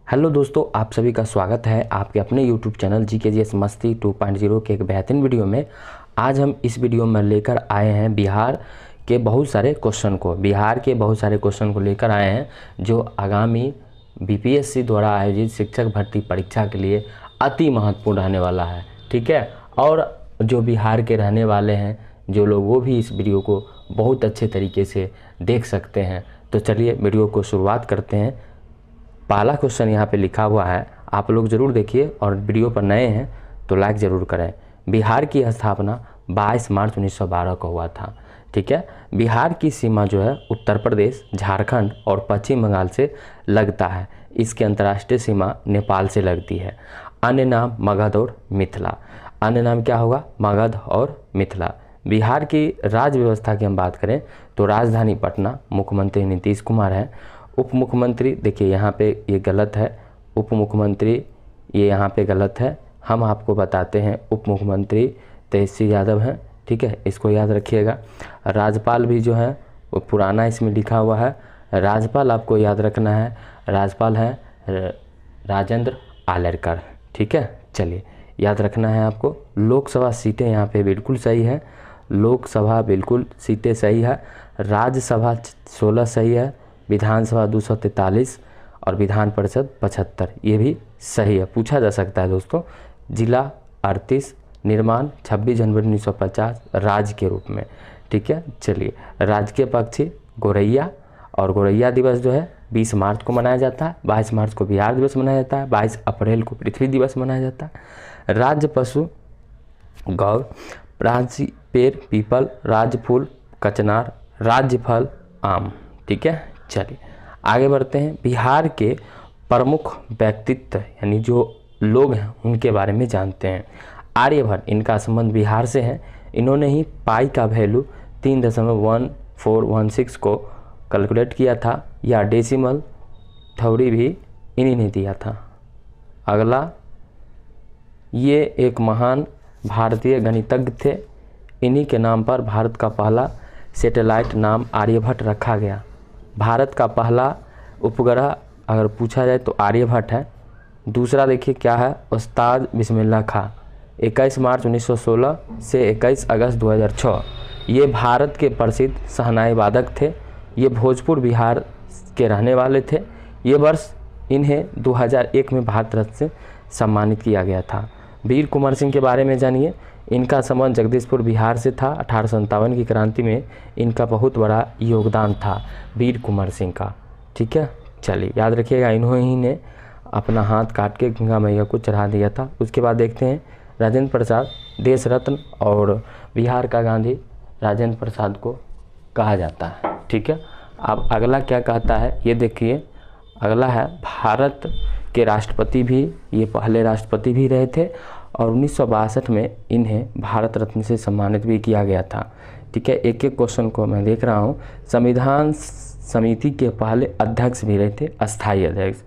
Hello दोस्तों, आप सभी का स्वागत है आपके अपने YouTube चैनल GKGS मस्ती 2.0 के एक बेहतरीन वीडियो में। आज हम इस वीडियो में लेकर आए हैं बिहार के बहुत सारे क्वेश्चन को लेकर आए हैं जो आगामी BPSC द्वारा आयोजित शिक्षक भर्ती परीक्षा के लिए अति महत्वपूर्ण रहने वाला है। ठीक है, और जो बिहार के रहने वाले हैं जो लोग, वो भी इस वीडियो को बहुत अच्छे तरीके से देख सकते हैं। तो चलिए वीडियो को शुरुआत करते हैं। पहला क्वेश्चन यहाँ पे लिखा हुआ है, आप लोग ज़रूर देखिए और वीडियो पर नए हैं तो लाइक ज़रूर करें। बिहार की स्थापना 22 मार्च 1912 को हुआ था। ठीक है, बिहार की सीमा जो है उत्तर प्रदेश, झारखंड और पश्चिम बंगाल से लगता है। इसकी अंतर्राष्ट्रीय सीमा नेपाल से लगती है। अन्य नाम मगध और मिथिला। अन्य नाम क्या होगा? मगध और मिथिला। बिहार की राज्य व्यवस्था की हम बात करें तो राजधानी पटना, मुख्यमंत्री नीतीश कुमार है। उप मुख्यमंत्री, देखिए यहाँ पे ये गलत है, उप मुख्यमंत्री ये यहाँ पे गलत है। हम आपको बताते हैं उप मुख्यमंत्री तेजस्वी यादव हैं। ठीक है, इसको याद रखिएगा। राज्यपाल भी जो है वो पुराना इसमें लिखा हुआ है। राज्यपाल आपको याद रखना है, राज्यपाल है राजेंद्र आलेरकर। ठीक है, चलिए याद रखना है आपको। लोकसभा सीटें यहाँ पे बिल्कुल सही है, लोकसभा बिल्कुल सीटें सही है। राज्यसभा 16 सही है, विधानसभा 243 और विधान परिषद 75, ये भी सही है, पूछा जा सकता है दोस्तों। जिला 38, निर्माण 26 जनवरी 1950 राज्य के रूप में। ठीक है, चलिए राजकीय पक्षी गोरैया, और गोरैया दिवस जो है 20 मार्च को मनाया जाता है। 22 मार्च को बिहार दिवस मनाया जाता है। 22 अप्रैल को पृथ्वी दिवस मनाया जाता है। राज्य पशु गौ, राज्य पेड़ पीपल, राज्य फूल कचनार, राज्य फल आम। ठीक है, चलिए आगे बढ़ते हैं। बिहार के प्रमुख व्यक्तित्व यानी जो लोग हैं उनके बारे में जानते हैं। आर्यभट्ट, इनका संबंध बिहार से है। इन्होंने ही पाई का वैल्यू 3.1416 को कैलकुलेट किया था, या डेसिमल थ्योरी भी इन्हीं ने दिया था। अगला, ये एक महान भारतीय गणितज्ञ थे। इन्हीं के नाम पर भारत का पहला सैटेलाइट नाम आर्यभट्ट रखा गया। भारत का पहला उपग्रह अगर पूछा जाए तो आर्यभट्ट है। दूसरा देखिए क्या है, उस्ताद बिस्मिल्लाह खां, 21 मार्च 1916 से 21 अगस्त 2006। ये भारत के प्रसिद्ध शहनाई वादक थे। ये भोजपुर बिहार के रहने वाले थे। ये वर्ष इन्हें 2001 में भारत रत्न से सम्मानित किया गया था। वीर कुंवर सिंह के बारे में जानिए। इनका संबंध जगदीशपुर बिहार से था। 1857 की क्रांति में इनका बहुत बड़ा योगदान था वीर कुंवर सिंह का। ठीक है, चलिए याद रखिएगा, इन्होंने ने अपना हाथ काट के गंगा मैया को चढ़ा दिया था। उसके बाद देखते हैं राजेंद्र प्रसाद, देश रत्न और बिहार का गांधी राजेंद्र प्रसाद को कहा जाता है। ठीक है, अब अगला क्या कहता है ये देखिए। अगला है, भारत के राष्ट्रपति भी, ये पहले राष्ट्रपति भी रहे थे और 1962 में इन्हें भारत रत्न से सम्मानित भी किया गया था। ठीक है, एक एक क्वेश्चन को मैं देख रहा हूँ। संविधान समिति के पहले अध्यक्ष भी रहे थे, अस्थायी अध्यक्ष।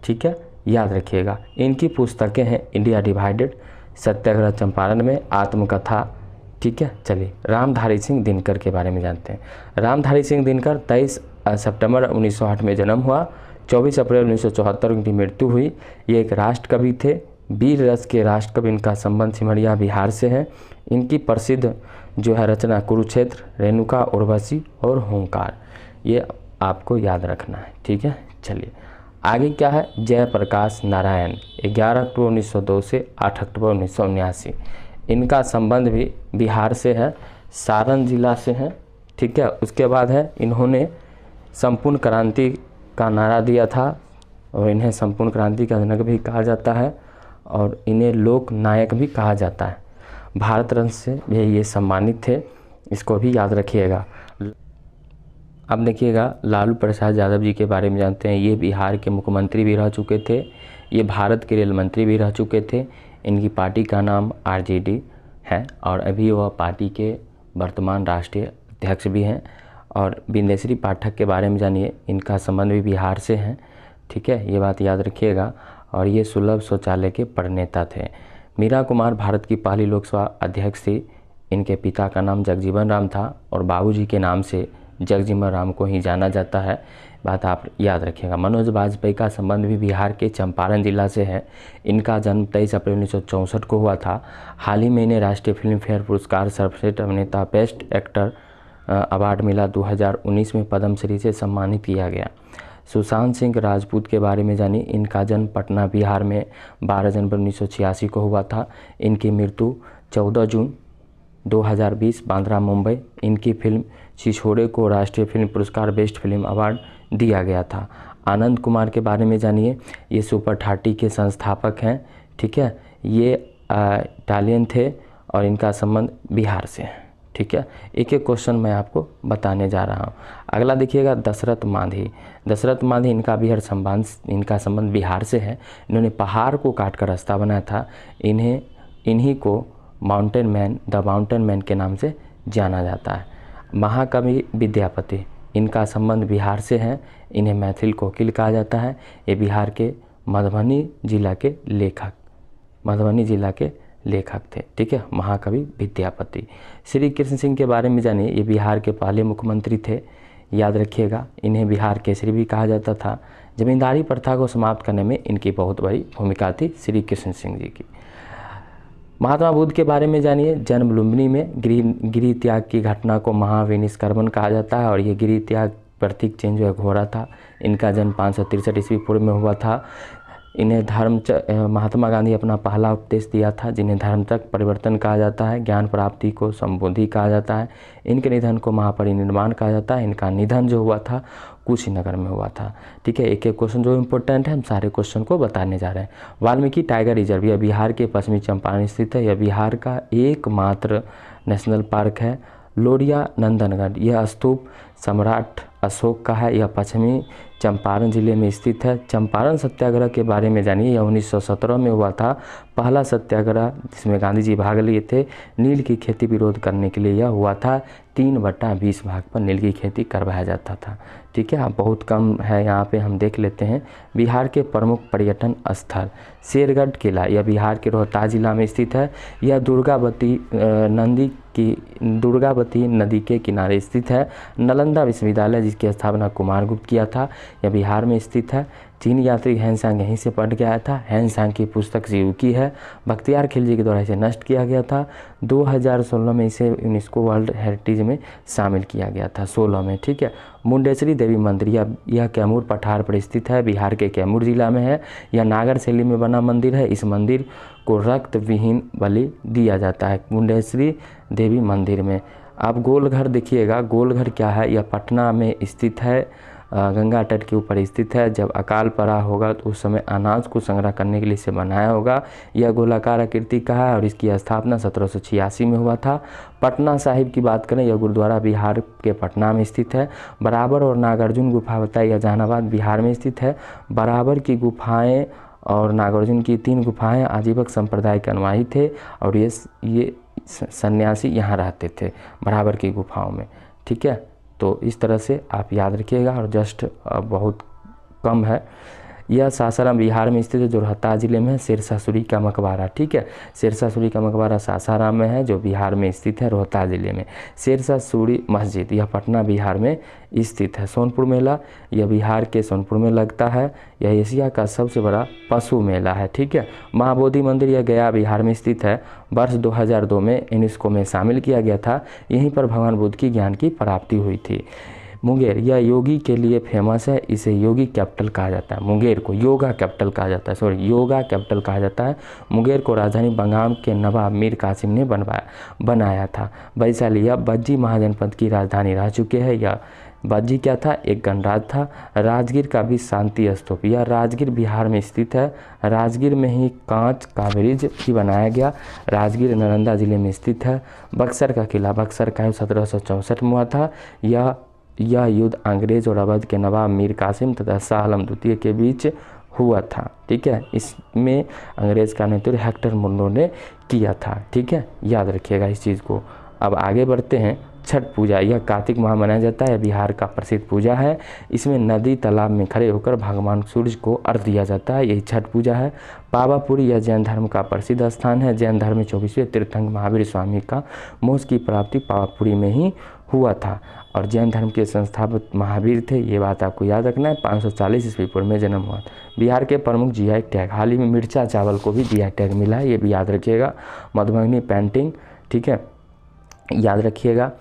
ठीक है, याद रखिएगा। इनकी पुस्तकें हैं इंडिया डिवाइडेड, सत्याग्रह चंपारण में, आत्मकथा। ठीक है, चलिए रामधारी सिंह दिनकर के बारे में जानते हैं। रामधारी सिंह दिनकर 23 सितंबर 1908 में जन्म हुआ। 24 अप्रैल 1974 उनकी मृत्यु हुई। ये एक राष्ट्र कवि थे, वीर रस के राष्ट्र कवि। इनका संबंध सिमरिया बिहार से है। इनकी प्रसिद्ध जो है रचना कुरुक्षेत्र, रेणुका, उर्वशी और होमकार, ये आपको याद रखना है। ठीक है, चलिए आगे क्या है। जयप्रकाश नारायण, 11 अक्टूबर 1902 से 8 अक्टूबर 1979। इनका संबंध भी बिहार से है, सारण जिला से है। ठीक है, उसके बाद है, इन्होंने संपूर्ण क्रांति का नारा दिया था और इन्हें संपूर्ण क्रांति का जनक भी कहा जाता है और इन्हें लोक नायक भी कहा जाता है। भारत रत्न से भी ये सम्मानित थे, इसको भी याद रखिएगा। अब देखिएगा, लालू प्रसाद यादव जी के बारे में जानते हैं। ये बिहार के मुख्यमंत्री भी रह चुके थे। ये भारत के रेल मंत्री भी रह चुके थे। इनकी पार्टी का नाम RJD है और अभी वह पार्टी के वर्तमान राष्ट्रीय अध्यक्ष भी हैं। और बिंदेश्वरी पाठक के बारे में जानिए। इनका संबंध भी बिहार से है। ठीक है, ये बात याद रखिएगा। और ये सुलभ शौचालय के प्रणेता थे। मीरा कुमार भारत की पहली लोकसभा अध्यक्ष थी। इनके पिता का नाम जगजीवन राम था और बाबूजी के नाम से जगजीवन राम को ही जाना जाता है, बात आप याद रखिएगा। मनोज वाजपेयी का संबंध भी बिहार के चंपारण जिला से है। इनका जन्म 23 अप्रैल 1964 को हुआ था। हाल ही में इन्हें राष्ट्रीय फिल्म फेयर पुरस्कार सर्वश्रेष्ठ अभिनेता बेस्ट एक्टर अवार्ड मिला। 2019 में पद्मश्री से सम्मानित किया गया। सुशांत सिंह राजपूत के बारे में जानिए। इनका जन्म पटना बिहार में 12 जनवरी 1986 को हुआ था। इनकी मृत्यु 14 जून 2020 बांद्रा मुंबई। इनकी फिल्म छिछोरे को राष्ट्रीय फिल्म पुरस्कार बेस्ट फिल्म अवार्ड दिया गया था। आनंद कुमार के बारे में जानिए। ये सुपर 30 के संस्थापक हैं, ठीक है। ये इटालियन थे और इनका संबंध बिहार से है, ठीक है। एक एक क्वेश्चन मैं आपको बताने जा रहा हूँ। अगला देखिएगा, दशरथ मांझी। दशरथ मांझी इनका संबंध बिहार से है। इन्होंने पहाड़ को काट कर रास्ता बनाया था। इन्हीं को mountain man, the mountain man के नाम से जाना जाता है। महाकवि विद्यापति, इनका संबंध बिहार से है। इन्हें मैथिल कोकिल कहा जाता है। ये बिहार के मधुबनी जिला के लेखक थे, ठीक है, महाकवि विद्यापति। श्री कृष्ण सिंह के बारे में जानिए। ये बिहार के पहले मुख्यमंत्री थे, याद रखिएगा। इन्हें बिहार केसरी भी कहा जाता था। जमींदारी प्रथा को समाप्त करने में इनकी बहुत बड़ी भूमिका थी श्री कृष्ण सिंह जी की। महात्मा बुद्ध के बारे में जानिए। जन्म लुम्बिनी में। गिरि त्याग की घटना को महाविनिष्कर्मण कहा जाता है और ये गिरि त्याग प्रतीक चिन्ह जो है घोड़ा था। इनका जन्म 563 ईस्वी पूर्व में हुआ था। इन्हें महात्मा गांधी अपना पहला उपदेश दिया था, जिन्हें धर्म तक परिवर्तन कहा जाता है। ज्ञान प्राप्ति को संबोधि कहा जाता है। इनके निधन को महापरिनिर्वाण कहा जाता है। इनका निधन जो हुआ था कुशीनगर में हुआ था, ठीक है। एक एक क्वेश्चन जो इम्पोर्टेंट है, हम सारे क्वेश्चन को बताने जा रहे हैं। वाल्मीकि टाइगर रिजर्व, यह बिहार के पश्चिमी चंपारण स्थित है। यह बिहार का एकमात्र नेशनल पार्क है। लोरिया नंदनगढ़, यह स्तूप सम्राट अशोक का है। यह पश्चिमी चंपारण जिले में स्थित है। चंपारण सत्याग्रह के बारे में जानिए। यह 1917 में हुआ था, पहला सत्याग्रह जिसमें गांधी जी भाग लिए थे। नील की खेती विरोध करने के लिए यह हुआ था। 3/20 भाग पर नील की खेती करवाया जाता था, ठीक है। बहुत कम है यहाँ पे, हम देख लेते हैं। बिहार के प्रमुख पर्यटन स्थल, शेरगढ़ किला, यह बिहार के रोहतास जिला में स्थित है। यह दुर्गावती नदी के किनारे स्थित है। नालंदा विश्वविद्यालय, जिसकी स्थापना कुमारगुप्त किया था, यह बिहार में स्थित है। चीन यात्री हेनसांग यहीं से पढ़ के आया था। हेनसांग की पुस्तक जीव की है। बख्तियार खिलजी के द्वारा इसे नष्ट किया गया था। 2016 में इसे यूनेस्को वर्ल्ड हेरिटेज में शामिल किया गया था, 16 में, ठीक है। मुंडेश्वरी देवी मंदिर, यह कैमूर पठार पर स्थित है। बिहार के कैमूर जिला में है। यह नागर शैली में बना मंदिर है। इस मंदिर को रक्त विहीन बलि दिया जाता है, मुंडेश्वरी देवी मंदिर में। आप गोलघर देखिएगा। गोलघर क्या है? यह पटना में स्थित है, गंगा तट के ऊपर स्थित है। जब अकाल पड़ा होगा तो उस समय अनाज को संग्रह करने के लिए इसे बनाया होगा। यह गोलाकार आकृति का है और इसकी स्थापना 1786 में हुआ था। पटना साहिब की बात करें, यह गुरुद्वारा बिहार के पटना में स्थित है। बराबर और नागार्जुन गुफा बताइए, यह जहानाबाद बिहार में स्थित है। बराबर की गुफाएँ और नागार्जुन की 3 गुफाएँ आजीवक संप्रदाय के अनुयायी थे और ये सन्यासी यहाँ रहते थे बराबर की गुफाओं में, ठीक है। तो इस तरह से आप याद रखिएगा और जस्ट बहुत कम है। यह सासाराम बिहार में स्थित है, जो रोहतास जिले में है। शेरशाह सूरी का मकबरा, ठीक है। शेरशाह सूरी का मकबरा सासाराम में है, जो बिहार में स्थित है, रोहतास जिले में। शेरशाह सूरी मस्जिद, यह पटना बिहार में स्थित है। सोनपुर मेला, यह बिहार के सोनपुर में लगता है। यह एशिया का सबसे बड़ा पशु मेला है, ठीक है। महाबोधि मंदिर, यह गया बिहार में स्थित है। वर्ष 2002 में यूनेस्को में शामिल किया गया था। यहीं पर भगवान बुद्ध की ज्ञान की प्राप्ति हुई थी। मुंगेर, यह योगी के लिए फेमस है। इसे योगी कैपिटल कहा जाता है। मुंगेर को योगा कैपिटल कहा जाता है, योगा कैपिटल कहा जाता है। मुंगेर को राजधानी बंगाल के नवाब मीर कासिम ने बनाया था। वैशाली, यह बज्जी महाजनपद की राजधानी रह चुके हैं। यह बज्जी क्या था? एक गणराज्य था। राजगीर का भी शांति स्तूप, यह राजगीर बिहार में स्थित है। राजगीर में ही कांच का ब्रिज भी बनाया गया। राजगीर नालंदा जिले में स्थित है। बक्सर का किला, बक्सर का 1764 में हुआ था। यह युद्ध अंग्रेज और अवध के नवाब मीर कासिम तथा शाह आलम द्वितीय के बीच हुआ था, ठीक है। इसमें अंग्रेज का नेतृत्व हेक्टर मुंडो ने किया था, ठीक है। याद रखिएगा इस चीज़ को। अब आगे बढ़ते हैं। छठ पूजा, यह कार्तिक माह मनाया जाता है। बिहार का प्रसिद्ध पूजा है। इसमें नदी तालाब में खड़े होकर भगवान सूर्य को अर्घ्य दिया जाता है, यही छठ पूजा है। पावापुरी, यह जैन धर्म का प्रसिद्ध स्थान है। जैन धर्म में 24वें तीर्थंकर महावीर स्वामी का मोक्ष की प्राप्ति पावापुरी में ही हुआ था। और जैन धर्म के संस्थापक महावीर थे, ये बात आपको याद रखना है। 540 ईस्वी पूर्व में जन्म हुआ। बिहार के प्रमुख जीआई टैग, हाल ही में मिर्चा चावल को भी जीआई टैग मिला है, ये भी याद रखिएगा। मधुबनी पेंटिंग, ठीक है, याद रखिएगा।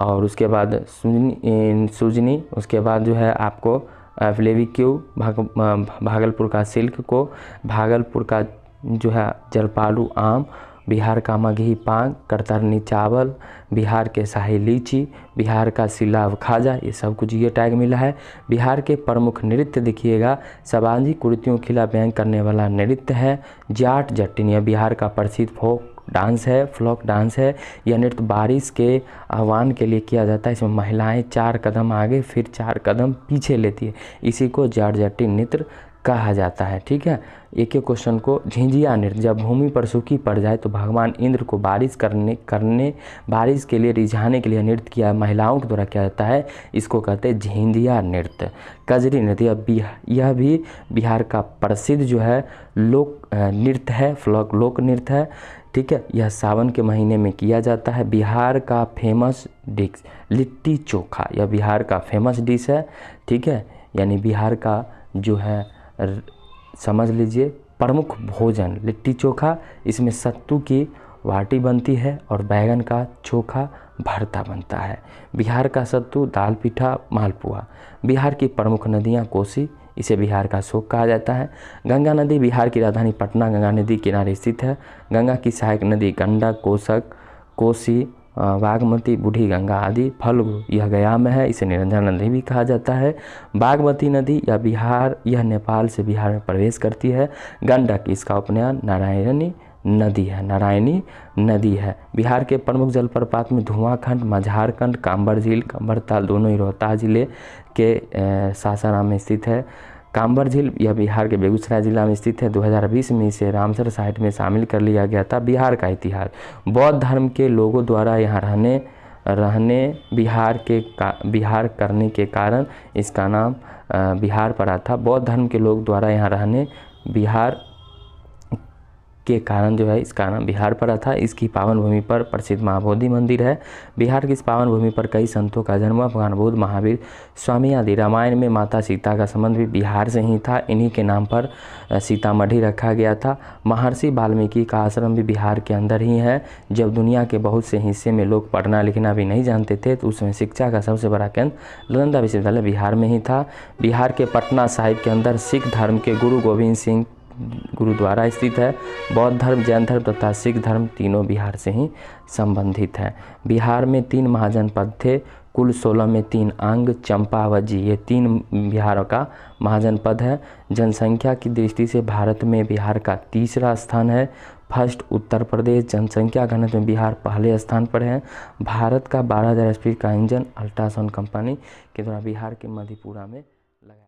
और उसके बाद सुजनी, उसके बाद जो है आपको फ्लेविक्यू, भागलपुर का सिल्क को, भागलपुर का जो है जलपालू आम, बिहार का मगही पान, कतरनी चावल, बिहार के शाही लीची, बिहार का सिलाव खाजा, ये सब कुछ ये टैग मिला है। बिहार के प्रमुख नृत्य देखिएगा, समाजी कुरीतियों के खिलाफ व्यंग करने वाला नृत्य है जाट जटिन, यह बिहार का प्रसिद्ध फोक डांस है, फ्लोक डांस है। यह नृत्य बारिश के आह्वान के लिए किया जाता है। इसमें महिलाएं 4 कदम आगे फिर 4 कदम पीछे लेती है, इसी को जाट जटिन नृत्य कहा जाता है, ठीक है। एक एक क्वेश्चन को, झिंझिया नृत्य, जब भूमि पर सूखी पड़ जाए तो भगवान इंद्र को बारिश बारिश के लिए रिझाने के लिए नृत्य किया महिलाओं के द्वारा किया जाता है, इसको कहते हैं झिंझिया नृत्य। कजरी नृत्य, यह भी बिहार का प्रसिद्ध जो है लोक नृत्य है, लोक नृत्य है, ठीक है। यह सावन के महीने में किया जाता है। बिहार का फेमस डिश लिट्टी चोखा, यह बिहार का फेमस डिश है, ठीक है। यानी बिहार का जो है समझ लीजिए प्रमुख भोजन लिट्टी चोखा, इसमें सत्तू की बाटी बनती है और बैंगन का चोखा भरता बनता है। बिहार का सत्तू, दाल पिठा, मालपुआ। बिहार की प्रमुख नदियाँ, कोसी, इसे बिहार का शोक कहा जाता है। गंगा नदी, बिहार की राजधानी पटना गंगा नदी किनारे स्थित है। गंगा की सहायक नदी गंडक, कोसी, बागमती, बूढ़ी गंगा आदि। फल्गु, यह गया में है, इसे निरंजन नदी भी कहा जाता है। बागमती नदी, यह नेपाल से बिहार में प्रवेश करती है। गंडक, इसका उपनयन नारायणी नदी है। बिहार के प्रमुख जलप्रपात में धुआंखंड, मझारखंड, कांबर झील, कंबरताल, दोनों ही रोहतास जिले के सासाराम में स्थित है। कांबर झील, यह बिहार के बेगूसराय जिला में स्थित है। 2020 में इसे रामसर साइट में शामिल कर लिया गया था। बिहार का इतिहास, बौद्ध धर्म के लोगों द्वारा यहाँ रहने बिहार करने के कारण इसका नाम बिहार पड़ा था। बौद्ध धर्म के लोग द्वारा यहाँ रहने बिहार के कारण जो है इसका नाम बिहार पड़ा था। इसकी पावन भूमि पर प्रसिद्ध महाबोधि मंदिर है। बिहार की इस पावन भूमि पर कई संतों का जन्म, भगवान बुद्ध, महावीर, स्वामी आदि। रामायण में माता सीता का संबंध भी बिहार से ही था, इन्हीं के नाम पर सीतामढ़ी रखा गया था। महर्षि वाल्मीकि का आश्रम भी बिहार के अंदर ही है। जब दुनिया के बहुत से हिस्से में लोग पढ़ना लिखना भी नहीं जानते थे तो उसमें शिक्षा का सबसे बड़ा केंद्र नालंदा विश्वविद्यालय बिहार में ही था। बिहार के पटना साहिब के अंदर सिख धर्म के गुरु गोविंद सिंह गुरुद्वारा स्थित है। बौद्ध धर्म, जैन धर्म तथा सिख धर्म तीनों बिहार से ही संबंधित हैं। बिहार में 3 महाजनपद थे, कुल 16 में 3 अंग, चंपावत, ये 3 बिहार का महाजनपद है। जनसंख्या की दृष्टि से भारत में बिहार का 3रा स्थान है। फर्स्ट उत्तर प्रदेश, जनसंख्या घनत्व में बिहार पहले स्थान पर है। भारत का 12,000 स्पीड का इंजन अल्ट्रासाउंड कंपनी के द्वारा बिहार के मधेपुरा में लगाया।